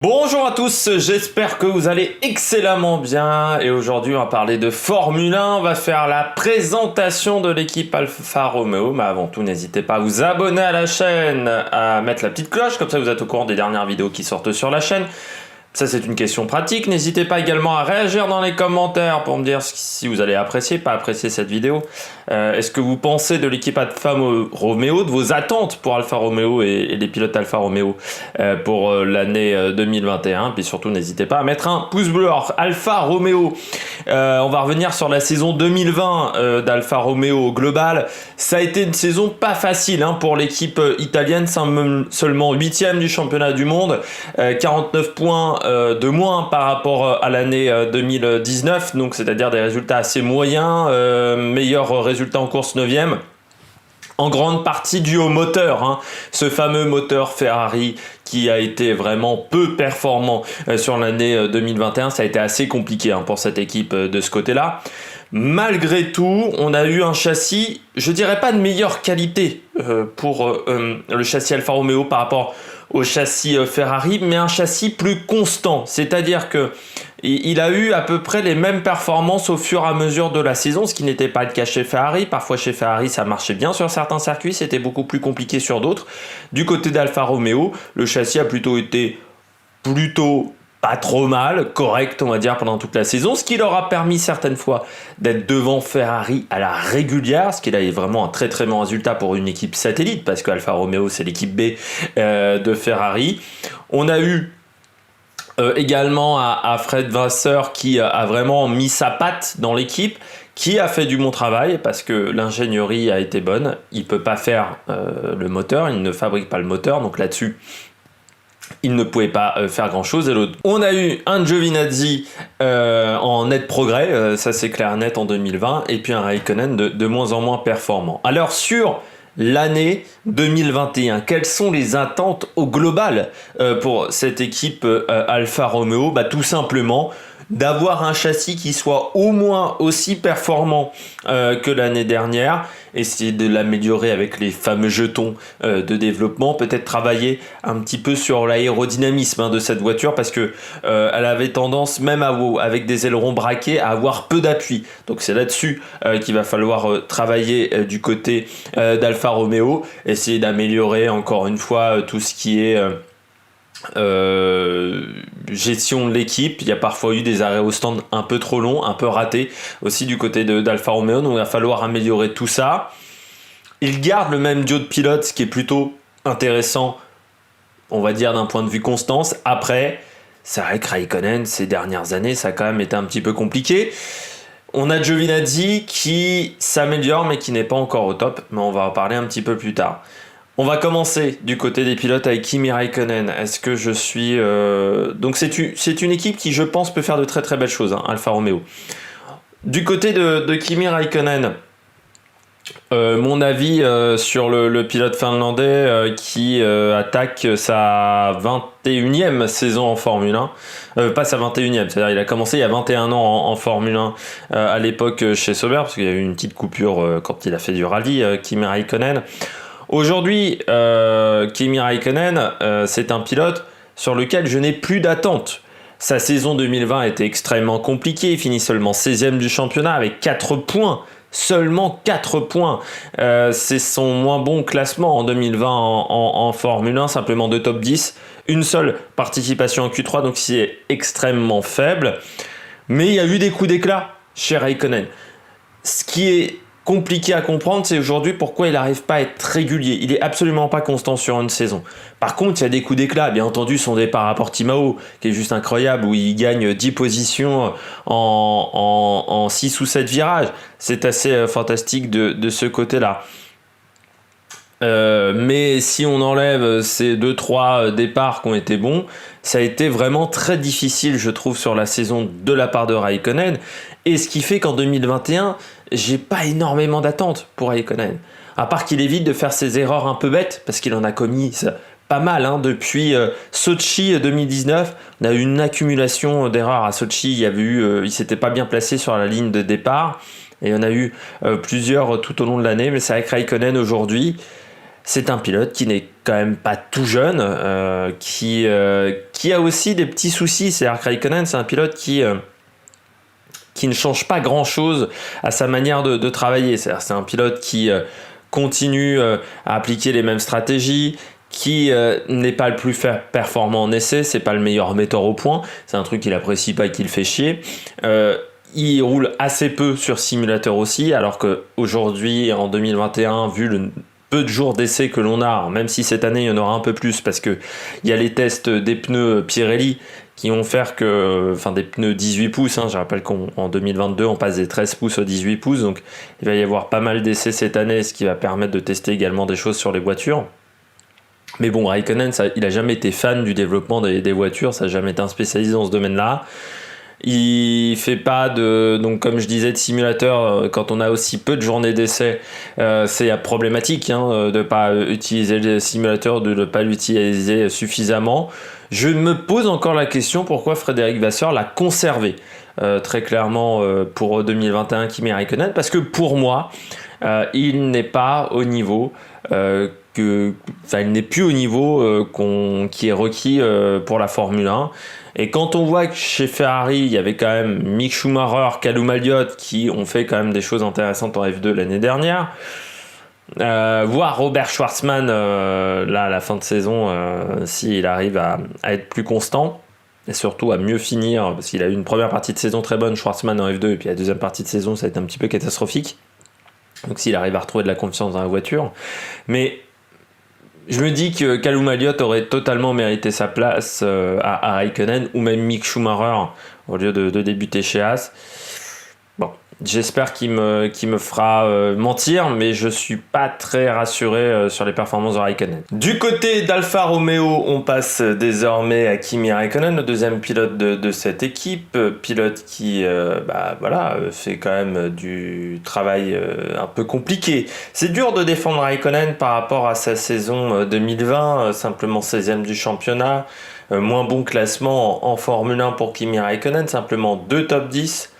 Bonjour à tous, j'espère que vous allez excellemment bien et aujourd'hui on va parler de Formule 1, on va faire la présentation de l'équipe Alfa Romeo, mais avant tout n'hésitez pas à vous abonner à la chaîne, à mettre la petite cloche, comme ça vous êtes au courant des dernières vidéos qui sortent sur la chaîne. Ça c'est une question pratique, n'hésitez pas également à réagir dans les commentaires pour me dire si vous allez apprécier, pas apprécier cette vidéo. Est-ce que vous pensez de l'équipe Alfa Romeo, de vos attentes pour Alfa Romeo et les pilotes Alfa Romeo pour l'année 2021. Puis surtout n'hésitez pas à mettre un pouce bleu. Alors Alfa Romeo, on va revenir sur la saison 2020 d'Alfa Romeo au global. Ça a été une saison pas facile pour l'équipe italienne, seulement 8e du championnat du monde, 49 points de moins par rapport à l'année 2019, donc c'est-à-dire des résultats assez moyens, meilleur résultat en course 9e, en grande partie dû au moteur, ce fameux moteur Ferrari qui a été vraiment peu performant sur l'année 2021, ça a été assez compliqué pour cette équipe de ce côté-là. Malgré tout, on a eu un châssis, je dirais pas de meilleure qualité pour le châssis Alfa Romeo par rapport au châssis Ferrari, mais un châssis plus constant, c'est-à-dire que il a eu à peu près les mêmes performances au fur et à mesure de la saison, ce qui n'était pas le cas chez Ferrari. Parfois chez Ferrari ça marchait bien sur certains circuits, c'était beaucoup plus compliqué sur d'autres. Du côté d'Alfa Romeo, le châssis a plutôt été pas trop mal, correct on va dire pendant toute la saison, ce qui leur a permis certaines fois d'être devant Ferrari à la régulière, ce qui est vraiment un très très bon résultat pour une équipe satellite, parce que Alfa Romeo c'est l'équipe B de Ferrari. On a eu également à Fred Vasseur qui a vraiment mis sa patte dans l'équipe, qui a fait du bon travail parce que l'ingénierie a été bonne. Il ne peut pas faire le moteur, il ne fabrique pas le moteur, donc là-dessus il ne pouvait pas faire grand chose. Et l'autre, on a eu un Giovinazzi en net progrès, ça c'est clair net en 2020, et puis un Raikkonen de moins en moins performant. Alors sur l'année 2021, quelles sont les attentes au global pour cette équipe Alfa Romeo? Tout simplement d'avoir un châssis qui soit au moins aussi performant que l'année dernière, essayer de l'améliorer avec les fameux jetons de développement, peut-être travailler un petit peu sur l'aérodynamisme de cette voiture, parce que elle avait tendance, même avec des ailerons braqués, à avoir peu d'appui. Donc c'est là-dessus qu'il va falloir travailler du côté d'Alfa Romeo, essayer d'améliorer encore une fois tout ce qui est gestion de l'équipe. Il y a parfois eu des arrêts au stand un peu trop longs, un peu ratés aussi du côté d'Alfa Romeo, donc il va falloir améliorer tout ça. Ils gardent le même duo de pilotes, ce qui est plutôt intéressant, on va dire d'un point de vue constance. Après, c'est vrai que Raikkonen ces dernières années ça a quand même été un petit peu compliqué. On a Giovinazzi qui s'améliore mais qui n'est pas encore au top, mais on va en parler un petit peu plus tard. On va commencer du côté des pilotes avec Kimi Raikkonen. Est-ce que je suis... Donc c'est une équipe qui, je pense, peut faire de très très belles choses, Alfa Romeo. Du côté de Kimi Raikkonen, mon avis sur le pilote finlandais qui attaque sa 21e saison en Formule 1. Pas sa 21e, c'est-à-dire il a commencé il y a 21 ans en Formule 1 à l'époque chez Sauber, parce qu'il y a eu une petite coupure quand il a fait du rallye, Kimi Raikkonen. Aujourd'hui, Kimi Raikkonen, c'est un pilote sur lequel je n'ai plus d'attente. Sa saison 2020 était extrêmement compliquée, il finit seulement 16e du championnat avec 4 points. Seulement 4 points. C'est son moins bon classement en 2020 en Formule 1, simplement 2 top 10. Une seule participation en Q3, donc c'est extrêmement faible. Mais il y a eu des coups d'éclat chez Raikkonen. Ce qui est compliqué à comprendre, c'est aujourd'hui pourquoi il n'arrive pas à être régulier. Il est absolument pas constant sur une saison. Par contre, il y a des coups d'éclat. Bien entendu, son départ à Portimao, qui est juste incroyable, où il gagne 10 positions en 6 ou 7 virages. C'est assez fantastique de ce côté-là. Mais si on enlève ces 2-3 départs qui ont été bons, ça a été vraiment très difficile, je trouve, sur la saison de la part de Raikkonen. Et ce qui fait qu'en 2021, j'ai pas énormément d'attentes pour Raikkonen. À part qu'il évite de faire ses erreurs un peu bêtes, parce qu'il en a commis pas mal depuis Sochi 2019. On a eu une accumulation d'erreurs à Sochi. Il s'était pas bien placé sur la ligne de départ. Et on a eu plusieurs tout au long de l'année. Mais c'est avec Raikkonen aujourd'hui. c'est un pilote qui n'est quand même pas tout jeune, qui a aussi des petits soucis. C'est-à-dire que Raikkonen, c'est un pilote qui ne change pas grand-chose à sa manière de travailler. C'est un pilote qui continue à appliquer les mêmes stratégies, qui n'est pas le plus performant en essai, c'est pas le meilleur metteur au point, c'est un truc qu'il apprécie pas et qui le fait chier. Il roule assez peu sur simulateur aussi, alors qu'aujourd'hui, en 2021, vu le peu de jours d'essai que l'on a, même si cette année il y en aura un peu plus, parce qu'il y a les tests des pneus Pirelli qui vont faire que, enfin des pneus 18 pouces, je rappelle qu'en 2022 on passe des 13 pouces aux 18 pouces, donc il va y avoir pas mal d'essais cette année, ce qui va permettre de tester également des choses sur les voitures. Mais bon, Raikkonen, il a jamais été fan du développement des voitures, ça n'a jamais été un spécialiste dans ce domaine-là. Il fait pas donc comme je disais, de simulateur quand on a aussi peu de journées d'essai. C'est problématique de pas utiliser le simulateur, de ne pas l'utiliser suffisamment. Je me pose encore la question pourquoi Frédéric Vasseur l'a conservé très clairement pour 2021 Kimi Raikkonen, parce que pour moi il n'est pas au niveau il n'est plus au niveau qui est requis pour la Formule 1. Et quand on voit que chez Ferrari, il y avait quand même Mick Schumacher, Callum Elliott qui ont fait quand même des choses intéressantes en F2 l'année dernière, voir Robert Schwartzmann là à la fin de saison, s'il arrive à être plus constant et surtout à mieux finir, parce qu'il a eu une première partie de saison très bonne, Schwartzmann en F2, et puis la deuxième partie de saison ça a été un petit peu catastrophique. Donc s'il arrive à retrouver de la confiance dans la voiture, mais je me dis que Callum Elliott aurait totalement mérité sa place à Raikkonen, ou même Mick Schumacher au lieu de débuter chez Haas. Bon, j'espère qu'il me fera mentir, mais je suis pas très rassuré sur les performances de Raikkonen. Du côté d'Alfa Romeo, on passe désormais à Kimi Raikkonen, le deuxième pilote de cette équipe, pilote qui fait quand même du travail un peu compliqué. C'est dur de défendre Raikkonen par rapport à sa saison 2020, simplement 16e du championnat, moins bon classement en Formule 1 pour Kimi Raikkonen, simplement 2 top 10.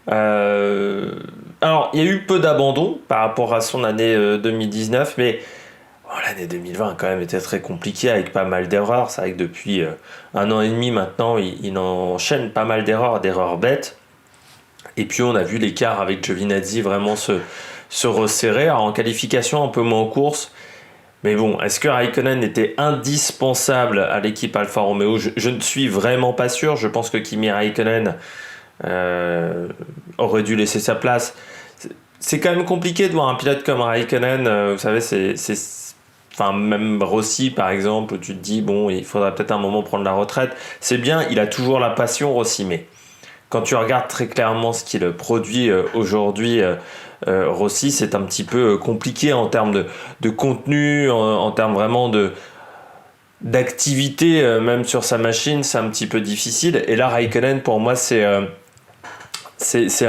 Alors il y a eu peu d'abandon par rapport à son année 2019, mais l'année 2020 a quand même été très compliquée avec pas mal d'erreurs. C'est vrai que depuis 1 an et demi maintenant il enchaîne pas mal d'erreurs bêtes, et puis on a vu l'écart avec Giovinazzi vraiment se resserrer. Alors en qualification un peu moins en course, mais bon, est-ce que Raikkonen était indispensable à l'équipe Alfa Romeo? Je ne suis vraiment pas sûr. Je pense que Kimi Raikkonen aurait dû laisser sa place. C'est quand même compliqué de voir un pilote comme Raikkonen, vous savez, même Rossi par exemple, où tu te dis bon, il faudra peut-être un moment prendre la retraite. C'est bien, il a toujours la passion, Rossi, mais quand tu regardes très clairement ce qu'il produit aujourd'hui, Rossi, c'est un petit peu compliqué en termes de contenu, en termes vraiment d'activité, même sur sa machine, c'est un petit peu difficile. Et là, Raikkonen, pour moi, c'est un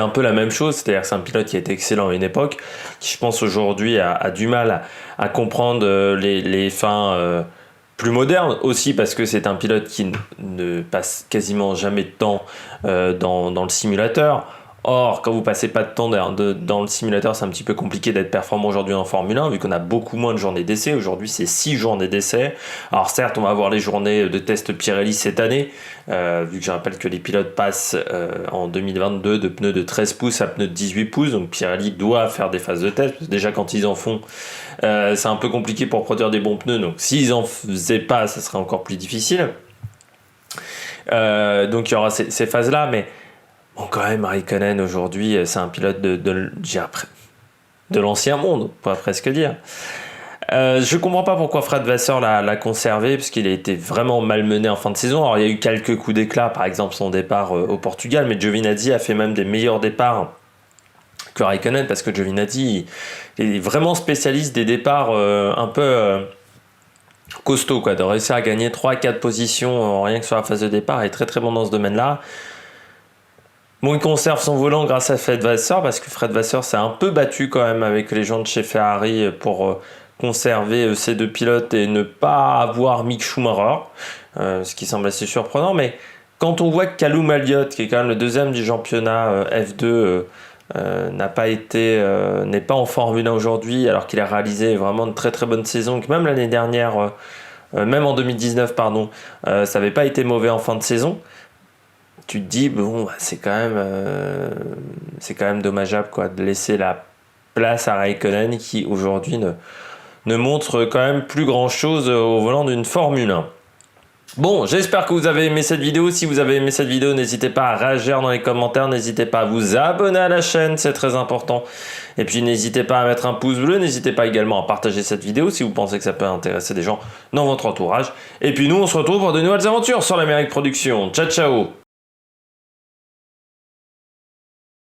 peu la même chose, c'est-à-dire que c'est un pilote qui a été excellent à une époque, qui je pense aujourd'hui a du mal à comprendre les fins plus modernes, aussi parce que c'est un pilote qui ne passe quasiment jamais de temps dans le simulateur. Or, quand vous passez pas de temps dans le simulateur, c'est un petit peu compliqué d'être performant aujourd'hui en Formule 1, vu qu'on a beaucoup moins de journées d'essai. Aujourd'hui, c'est 6 journées d'essai. Alors certes, on va avoir les journées de test Pirelli cette année, vu que je rappelle que les pilotes passent en 2022 de pneus de 13 pouces à pneus de 18 pouces. Donc Pirelli doit faire des phases de test. Déjà, quand ils en font, c'est un peu compliqué pour produire des bons pneus. Donc s'ils en faisaient pas, ça serait encore plus difficile. Donc il y aura ces phases-là, mais bon, quand même, Raikkonen aujourd'hui, c'est un pilote de l'ancien monde, on pourrait presque dire. Je comprends pas pourquoi Fred Vasseur l'a conservé, parce qu'il a été vraiment malmené en fin de saison. Alors il y a eu quelques coups d'éclat, par exemple son départ au Portugal, mais Giovinazzi a fait même des meilleurs départs que Raikkonen, parce que Giovinazzi est vraiment spécialiste des départs un peu costauds, de réussir à gagner 3-4 positions rien que sur la phase de départ, est très très bon dans ce domaine-là. Bon, il conserve son volant grâce à Fred Vasseur, parce que Fred Vasseur s'est un peu battu quand même avec les gens de chez Ferrari pour conserver ces deux pilotes et ne pas avoir Mick Schumacher, ce qui semble assez surprenant. Mais quand on voit que Callum Elliott, qui est quand même le deuxième du championnat F2, n'est pas en Formule 1 aujourd'hui, alors qu'il a réalisé vraiment de très très bonnes saisons, que même l'année dernière, même en 2019, pardon, ça n'avait pas été mauvais en fin de saison. Tu te dis, bon, bah, c'est quand même dommageable quoi, de laisser la place à Raikkonen qui aujourd'hui ne montre quand même plus grand chose au volant d'une Formule 1. Bon, j'espère que vous avez aimé cette vidéo. Si vous avez aimé cette vidéo, n'hésitez pas à réagir dans les commentaires. N'hésitez pas à vous abonner à la chaîne, c'est très important. Et puis n'hésitez pas à mettre un pouce bleu. N'hésitez pas également à partager cette vidéo si vous pensez que ça peut intéresser des gens dans votre entourage. Et puis nous, on se retrouve pour de nouvelles aventures sur l'Amérique Production. Ciao, ciao!